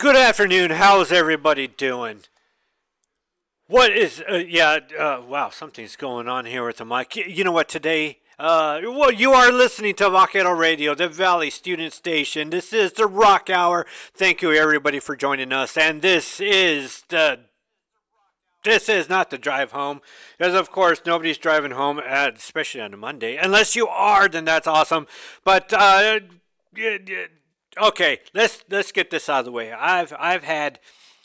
Good afternoon. How's everybody doing? What is, wow, something's going on here with the mic. You know what, today, you are listening to Vaquero Radio, the Valley Student Station. This is the Rock Hour. Thank you, everybody, for joining us. And this is not the drive home, because of course nobody's driving home, especially on a Monday. Unless you are, then that's awesome. But okay, let's get this out of the way. I've had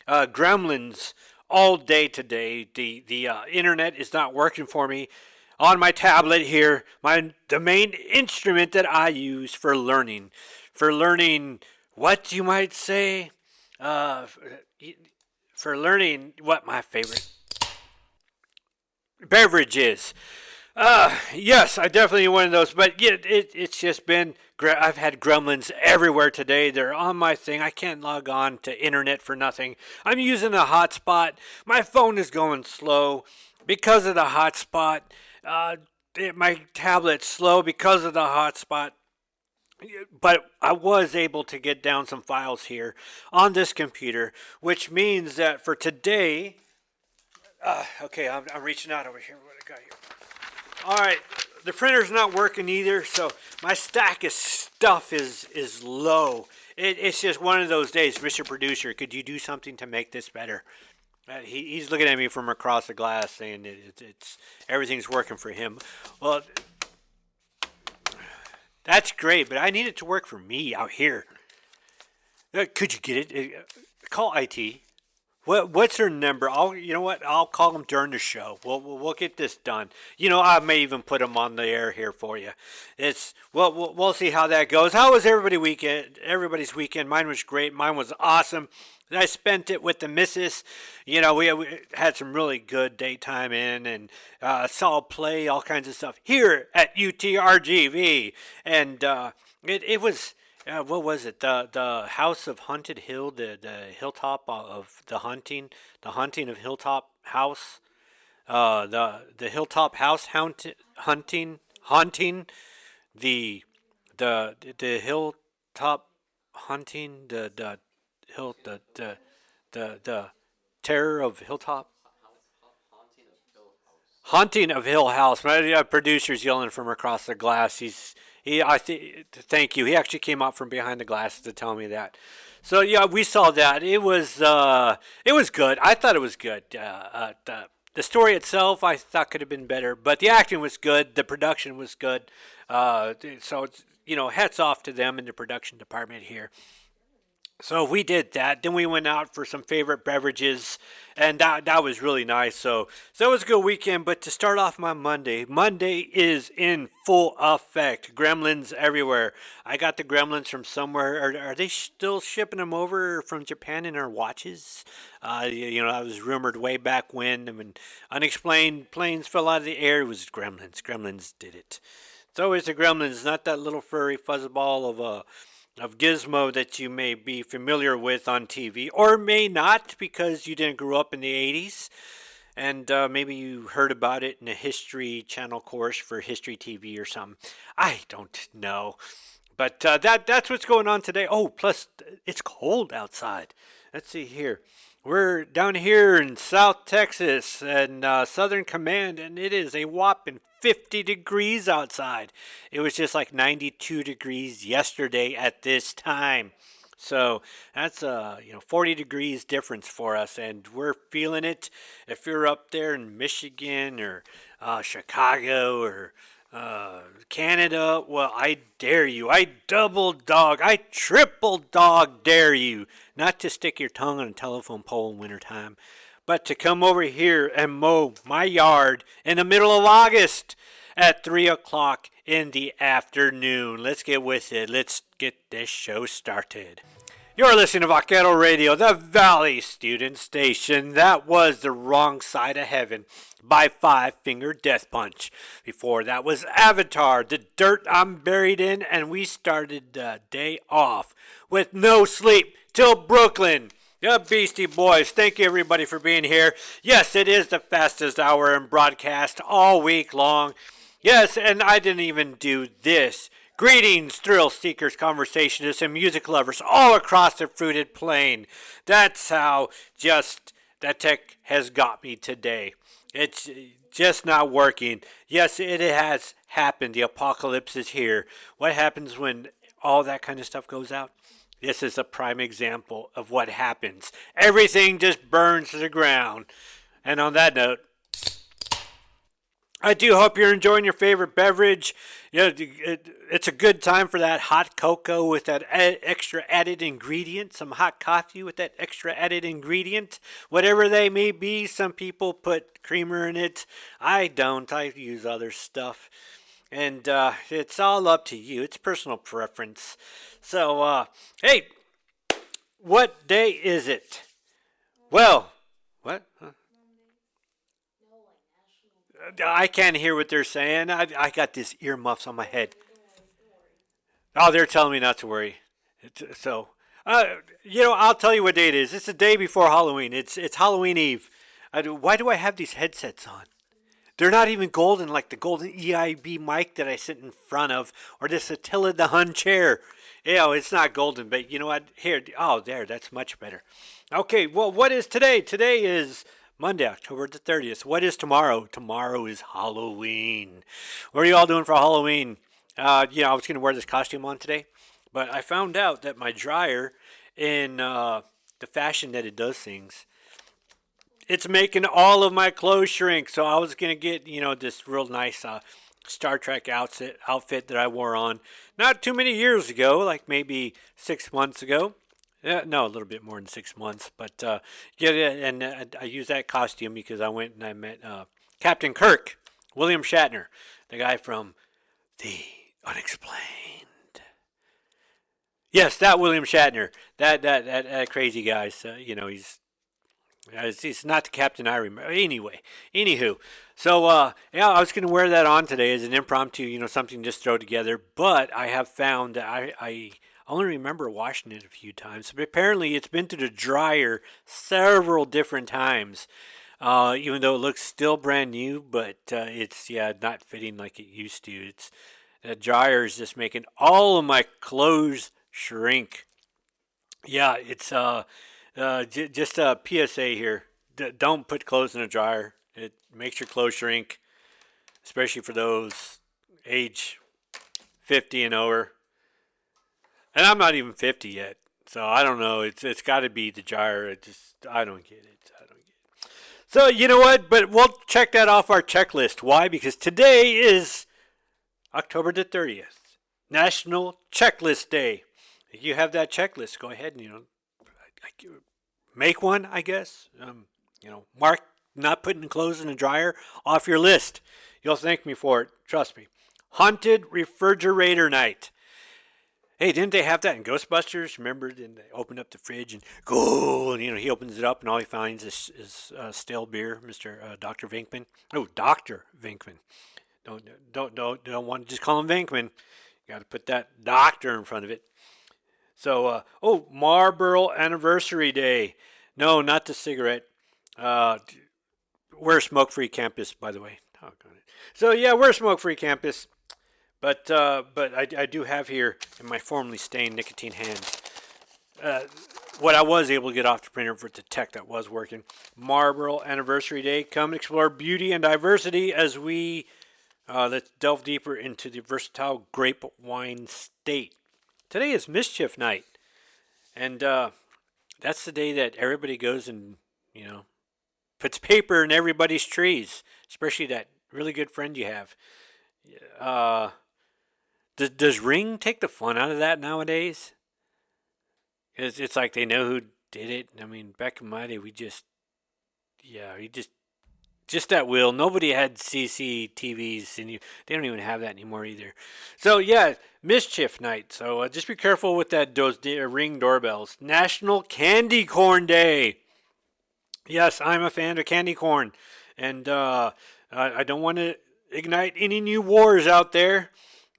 gremlins all day today. The internet is not working for me on my tablet here. The main instrument that I use for learning, what you might say, uh, for learning what my favorite beverage is. Yes, I definitely one of those, but yeah, it's just been. I've had gremlins everywhere today. They're on my thing. I can't log on to internet for nothing. I'm using a hotspot. My phone is going slow because of the hotspot. My tablet's slow because of the hotspot. But I was able to get down some files here on this computer, which means that for today. Okay, I'm reaching out over here. What I got here? All right, the printer's not working either, so my stack of stuff is low. It's just one of those days, Mr. Producer. Could you do something to make this better? He's looking at me from across the glass, saying it's everything's working for him. Well, that's great, but I need it to work for me out here. Could you get it? Call IT. What's their number? You know what? I'll call them during the show. We'll get this done. You know, I may even put them on the air here for you. We'll see how that goes. How was everybody's weekend? Everybody's weekend. Mine was great. Mine was awesome. I spent it with the missus. You know, we had some really good daytime in and saw play, all kinds of stuff here at UTRGV, and it was. What was it? The House of Haunted Hill, the hilltop of the haunting of Hilltop House, the Hilltop House haunting the Hilltop haunting the terror of Hilltop. Haunting of Hill House. My producer's yelling from across the glass. Thank you. He actually came out from behind the glass to tell me that. So yeah, we saw that. It was good. I thought it was good. The story itself, I thought could have been better, but the acting was good. The production was good. So hats off to them in the production department here. So we did that. Then we went out for some favorite beverages, and that was really nice. So it was a good weekend. But to start off my Monday is in full effect. Gremlins everywhere. I got the gremlins from somewhere. Are they still shipping them over from Japan in our watches? I was rumored way back when unexplained planes fell out of the air. It was gremlins. Gremlins did it. It's always the gremlins, not that little furry fuzzball of Gizmo that you may be familiar with on TV, or may not because you didn't grow up in the 80s, and maybe you heard about it in a History Channel course for History TV or something. I don't know. But that's what's going on today. Oh, plus it's cold outside. Let's see here. We're down here in South Texas and Southern Command, and it is a whopping 50 degrees outside. It was just like 92 degrees yesterday at this time. So that's 40 degrees difference for us, and we're feeling it. If you're up there in Michigan or Chicago or Canada, well, I dare you. I triple dog dare you not to stick your tongue on a telephone pole in wintertime, but to come over here and mow my yard in the middle of August at 3 o'clock in the afternoon. Let's get with it. Let's get this show started. You're listening to Vaquero Radio, the Valley Student Station. That was The Wrong Side of Heaven by Five Finger Death Punch. Before that was Avatar, The Dirt I'm Buried In, and we started the day off with No Sleep Till Brooklyn. The Beastie Boys. Thank you everybody for being here. Yes, it is the fastest hour in broadcast all week long. Yes, and I didn't even do this Greetings, thrill seekers, conversationists, and music lovers all across the fruited plain. That's how just that tech has got me today. It's just not working. Yes, it has happened. The apocalypse is here. What happens when all that kind of stuff goes out? This is a prime example of what happens. Everything just burns to the ground. And on that note, I do hope you're enjoying your favorite beverage. It's a good time for that hot cocoa with that extra added ingredient, some hot coffee with that extra added ingredient, whatever they may be. Some people put creamer in it. I don't. I use other stuff. And it's all up to you. It's personal preference. So, hey, what day is it? Well, what? Huh? I can't hear what they're saying. I got this earmuffs on my head. Oh, they're telling me not to worry. So, I'll tell you what day it is. It's the day before Halloween. It's Halloween Eve. Why do I have these headsets on? They're not even golden like the golden EIB mic that I sit in front of, or this Attila the Hun chair. It's not golden, but you know what? Here, there, that's much better. Okay, well, what is today? Today is Monday, October the 30th. What is tomorrow? Tomorrow is Halloween. What are you all doing for Halloween? I was going to wear this costume on today, but I found out that my dryer, in the fashion that it does things, it's making all of my clothes shrink. So I was going to get, this real nice Star Trek outfit that I wore on not too many years ago, like maybe 6 months ago. No, a little bit more than 6 months. But I used that costume because I went and I met Captain Kirk, William Shatner, the guy from The Unexplained. Yes, that William Shatner, that crazy guy. So, he's not the captain I remember. Anywho. So, I was going to wear that on today as an impromptu, something just throw together. But I have found that I only remember washing it a few times. But apparently it's been to the dryer several different times. Even though it looks still brand new, but it's, not fitting like it used to. It's the dryer is just making all of my clothes shrink. Yeah, it's just a PSA here. Don't put clothes in a dryer. It makes your clothes shrink, especially for those age 50 and over. And I'm not even 50 yet, so I don't know. It's got to be the dryer. I don't get it. So you know what? But we'll check that off our checklist. Why? Because today is October the 30th, National Checklist Day. If you have that checklist, go ahead and make one, I guess. Mark not putting clothes in the dryer off your list. You'll thank me for it. Trust me. Haunted Refrigerator Night. Hey, didn't they have that in Ghostbusters? Remember, then they opened up the fridge and go, and he opens it up and all he finds is stale beer, Mr. Dr. Venkman. Oh, Dr. Venkman. Don't want to just call him Venkman. You got to put that doctor in front of it. So, Marlboro Anniversary Day. No, not the cigarette. We're a smoke-free campus, by the way. So, we're a smoke-free campus. But I do have here in my formerly stained nicotine hands what I was able to get off the printer for the tech that was working. Marlboro Anniversary Day. Come explore beauty and diversity as we let's delve deeper into the versatile grape wine state. Today is Mischief Night, and that's the day that everybody goes and puts paper in everybody's trees, especially that really good friend you have. Does Ring take the fun out of that nowadays? It's like they know who did it. I mean, back in my day, we just that will. Nobody had CCTVs, and they don't even have that anymore either. So Mischief Night. So just be careful with those Ring doorbells. National Candy Corn Day. Yes, I'm a fan of candy corn, and I don't want to ignite any new wars out there.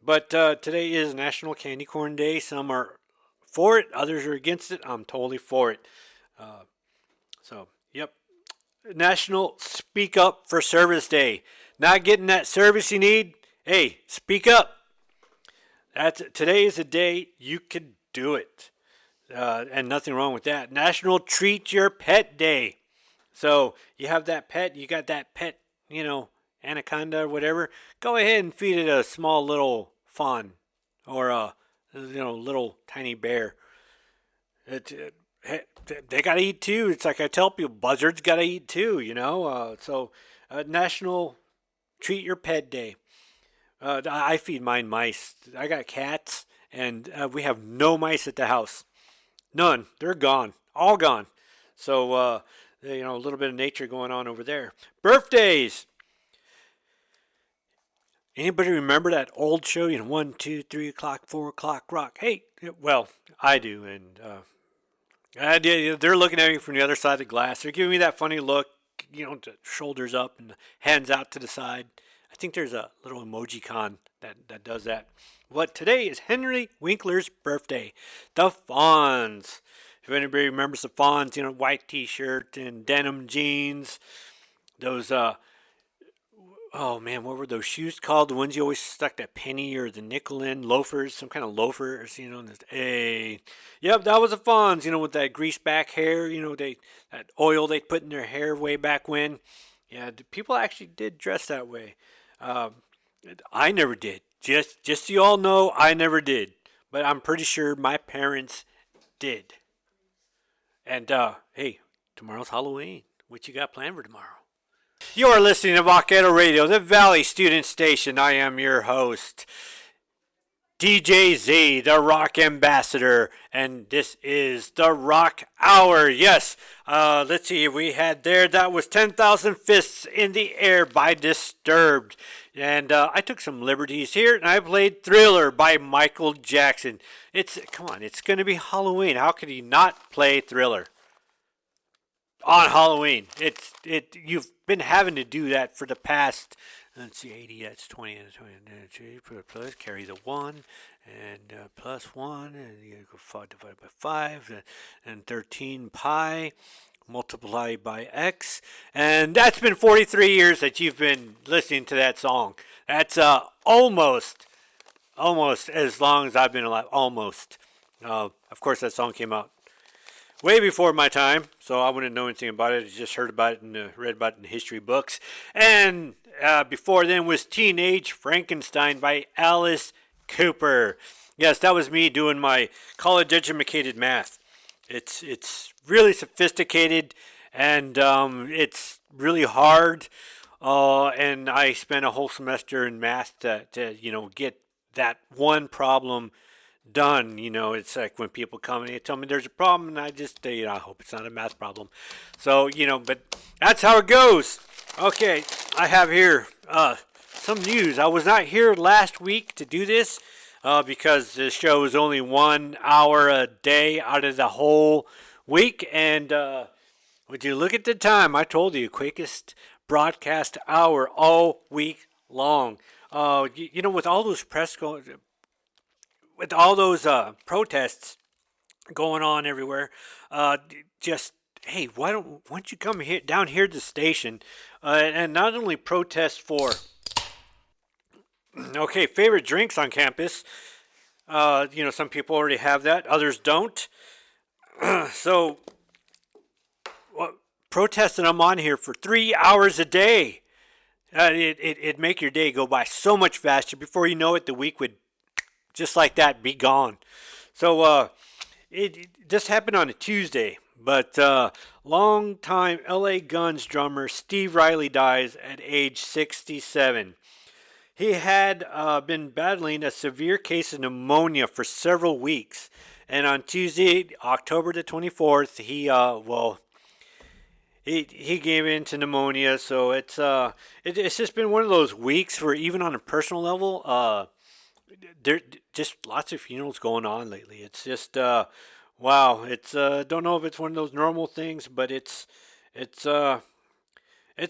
But today is National Candy Corn Day. Some are for it, others are against it. I'm totally for it. National Speak Up for Service Day. Not getting that service you need? Hey, speak up. Today is a day you could do it, and nothing wrong with that. National Treat Your Pet Day. So you have that pet, you got that pet, anaconda or whatever. Go ahead and feed it a small little fawn or a little tiny bear. They gotta eat too. It's like I tell people, buzzards gotta eat too. National Treat Your Pet Day. I feed mine mice. I got cats, and we have no mice at the house. None. They're gone. All gone. So, a little bit of nature going on over there. Birthdays. Anybody remember that old show? 1, 2, 3 o'clock, 4 o'clock, rock. Hey, well, I do, and they're looking at me from the other side of the glass. They're giving me that funny look, shoulders up and hands out to the side. I think there's a little emoji con that does that. But today is Henry Winkler's birthday. The Fonz. If anybody remembers the Fonz, white t-shirt and denim jeans. Those, oh man, what were those shoes called? The ones you always stuck that penny or the nickel in? Loafers, some kind of loafers, Yep, that was the Fonz, with that grease back hair, that oil they put in their hair way back when. Yeah, people actually did dress that way. I never did. Just so you all know, I never did. But I'm pretty sure my parents did. And, hey, tomorrow's Halloween. What you got planned for tomorrow? You are listening to Vaquero Radio, the Valley Student Station. I am your host, DJ Z, the Rock Ambassador, and this is the Rock Hour. Yes, let's see, we had there, that was 10,000 Fists in the Air by Disturbed. And I took some liberties here, and I played Thriller by Michael Jackson. Come on, it's going to be Halloween. How could you not play Thriller on Halloween? You've been having to do that for the past, let's see, 80, that's 20, and 20, plus, carry the 1, and plus 1, and you go 5 divided by 5, and 13 pi, multiplied by x, and that's been 43 years that you've been listening to that song. That's almost as long as I've been alive, almost. Of course, that song came out way before my time, so I wouldn't know anything about it. I just heard about it and read about it in history books. And before then was Teenage Frankenstein by Alice Cooper. Yes, that was me doing my college-educated math. It's really sophisticated, and it's really hard. And I spent a whole semester in math to get that one problem done. It's like when people come and they tell me there's a problem, and I just I hope it's not a math problem. So but that's how it goes. Okay, I have here some news. I was not here last week to do this because the show is only 1 hour a day out of the whole week. And would you look at the time? I told you, quickest broadcast hour all week long. With all those with all those protests going on everywhere, hey, why don't you come down here to the station and not only protest for favorite drinks on campus. Some people already have that, others don't. So protesting, I'm on here for 3 hours a day. It'd make your day go by so much faster. Before you know it, the week would just like that be gone. So it just happened on a Tuesday. But long-time LA Guns drummer Steve Riley dies at age 67. He had been battling a severe case of pneumonia for several weeks. And on Tuesday, October the 24th, he gave in to pneumonia. So it's just been one of those weeks where even on a personal level, there just lots of funerals going on lately. It's just wow. It's don't know if it's one of those normal things, but it's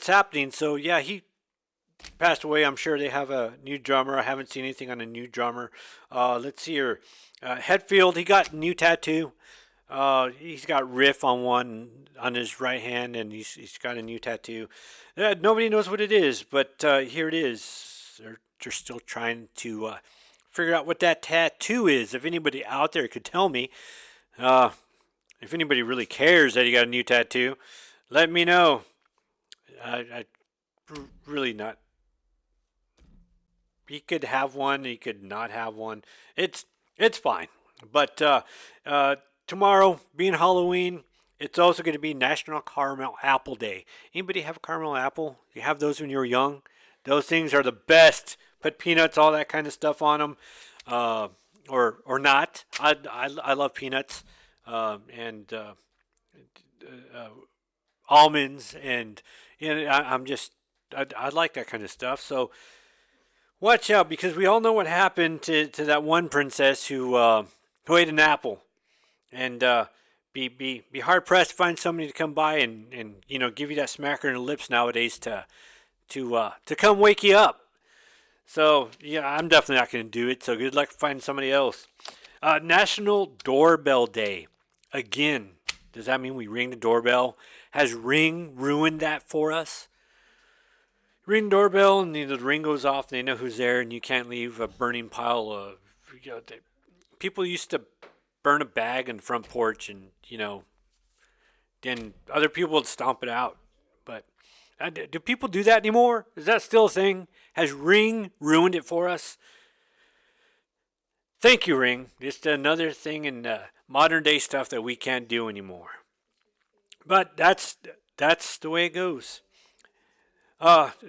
happening. So yeah, he passed away. I'm sure they have a new drummer. I haven't seen anything on a new drummer. Let's see here. Hetfield, he got a new tattoo. He's got Riff on one on his right hand, and he's got a new tattoo. Nobody knows what it is, but here it is. They're still trying to figure out what that tattoo is. If anybody out there could tell me, uh, if anybody really cares that he got a new tattoo, let me know. I really not. He could have one. He could not have one. It's fine. But tomorrow, being Halloween, it's also going to be National Caramel Apple Day. Anybody have a caramel apple? You have those when you were young? Those things are the best. Put peanuts, all that kind of stuff on them, or not. I love peanuts and almonds, and I like that kind of stuff. So watch out, because we all know what happened to that one princess who ate an apple, and be hard pressed to find somebody to come by and give you that smacker in the lips nowadays to come wake you up. So yeah, I'm definitely not going to do it. So good luck finding somebody else. National Doorbell Day. Again, does that mean we ring the doorbell? Has Ring ruined that for us? Ring the doorbell and the ring goes off and they know who's there, and you can't leave a burning pile of. People used to burn a bag in the front porch, and then other people would stomp it out. But do people do that anymore? Is that still a thing? Has Ring ruined it for us? Thank you, Ring. Just another thing in modern day stuff that we can't do anymore. But that's the way it goes.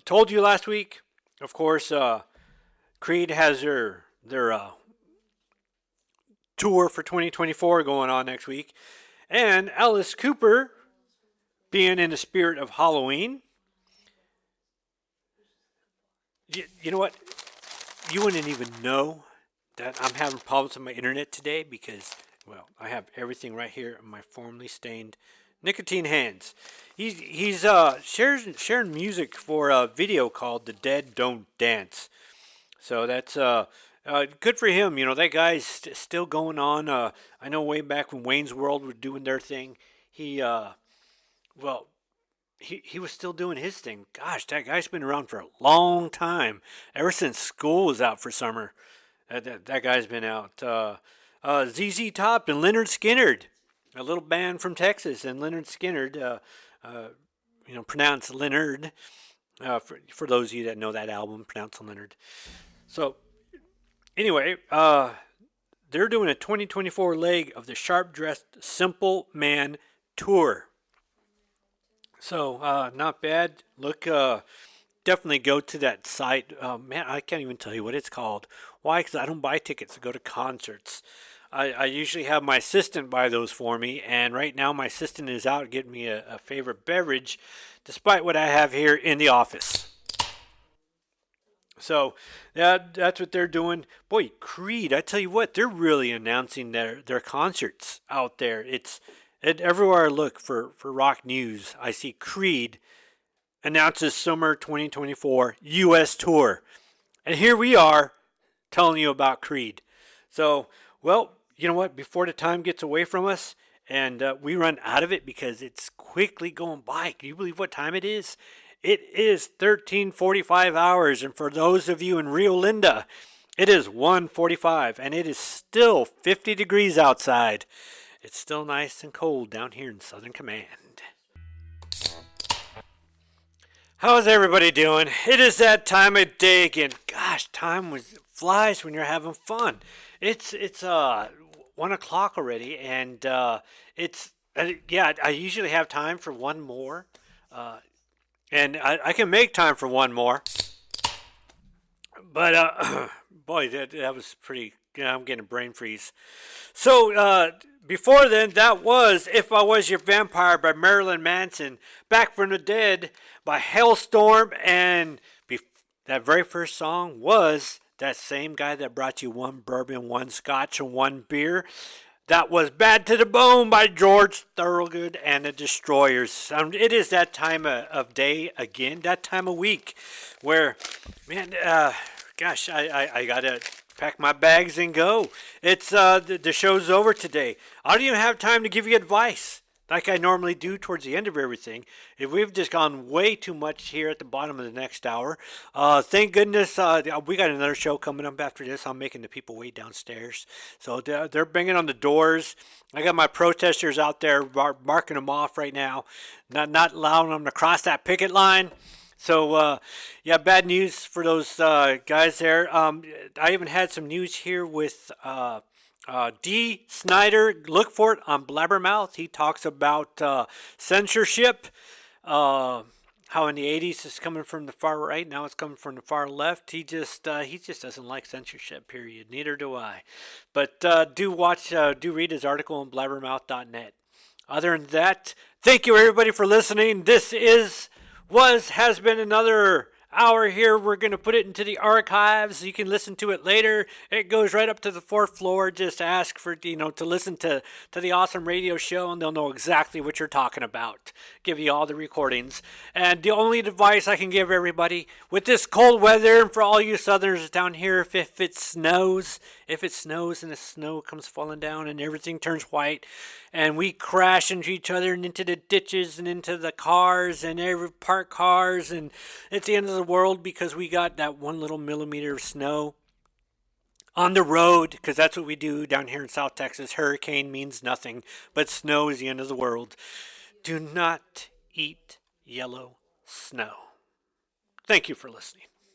Told you last week, of course, Creed has their tour for 2024 going on next week. And Alice Cooper, being in the spirit of Halloween, you know what? You wouldn't even know that I'm having problems with my internet today because, well, I have everything right here in my formerly stained nicotine hands. He's sharing music for a video called "The Dead Don't Dance." So that's good for him. That guy's still going on. I know way back when Wayne's World was doing their thing, he was still doing his thing. Gosh, that guy's been around for a long time. Ever since school was out for summer, that guy's been out. ZZ Top and Leonard Skinner, a little band from Texas, and Leonard Skinner, pronounced Leonard. For those of you that know that album, pronounced Leonard. So, anyway, they're doing a 2024 leg of the Sharp Dressed Simple Man tour. So, not bad. Look, definitely go to that site. Man, I can't even tell you what it's called. Why? Because I don't buy tickets to go to concerts. I usually have my assistant buy those for me, and right now my assistant is out getting me a favorite beverage, despite what I have here in the office. So that's what they're doing. Boy, Creed, I tell you what, they're really announcing their concerts out there. Everywhere I look for rock news, I see Creed announces summer 2024 U.S. tour. And here we are telling you about Creed. So, well, you know what? Before the time gets away from us and we run out of it because it's quickly going by. Can you believe what time it is? It is 13:45 hours. And for those of you in Rio Linda, it is 1:45 and it is still 50 degrees outside. It's still nice and cold down here in Southern Command. How's everybody doing? It is that time of day again. Gosh, time flies when you're having fun. It's 1 o'clock already, and I usually have time for one more, and I can make time for one more. But boy, that was pretty. I'm getting a brain freeze. So before then, that was "If I Was Your Vampire" by Marilyn Manson, "Back from the Dead" by Halestorm, and that very first song was that same guy that brought you one bourbon, one scotch, and one beer. That was "Bad to the Bone" by George Thorogood and the Destroyers. It is that time of day again, that time of week where, man, gosh, I gotta pack my bags and go. It's the show's over today. I don't even have time to give you advice. like I normally do towards the end of everything. If we've just gone way too much here at the bottom of the next hour, thank goodness we got another show coming up after this. I'm making the people wait downstairs, so they're banging on the doors. I got my protesters out there marking them off right now, not allowing them to cross that picket line. So, yeah, bad news for those guys there. I even had some news here with D. Snyder. Look for it on Blabbermouth. He talks about censorship. How in the '80s it's coming from the far right, now it's coming from the far left. He just doesn't like censorship. Period. Neither do I. But do read his article on blabbermouth.net. Other than that, thank you everybody for listening. This has been another hour here. We're going to put it into the archives. You can listen to it later. It goes right up to the fourth floor. Just ask for, to listen to the awesome radio show, and they'll know exactly what you're talking about. Give you all the recordings. And the only advice I can give everybody with this cold weather, and for all you southerners down here, if it snows and the snow comes falling down and everything turns white, and we crash into each other and into the ditches and into the cars and every parked cars, and it's the end of the world because we got that 1 millimeter of snow on the road, because that's what we do down here in South Texas. Hurricane means nothing, but snow is the end of the world. Do not eat yellow snow. Thank you for listening.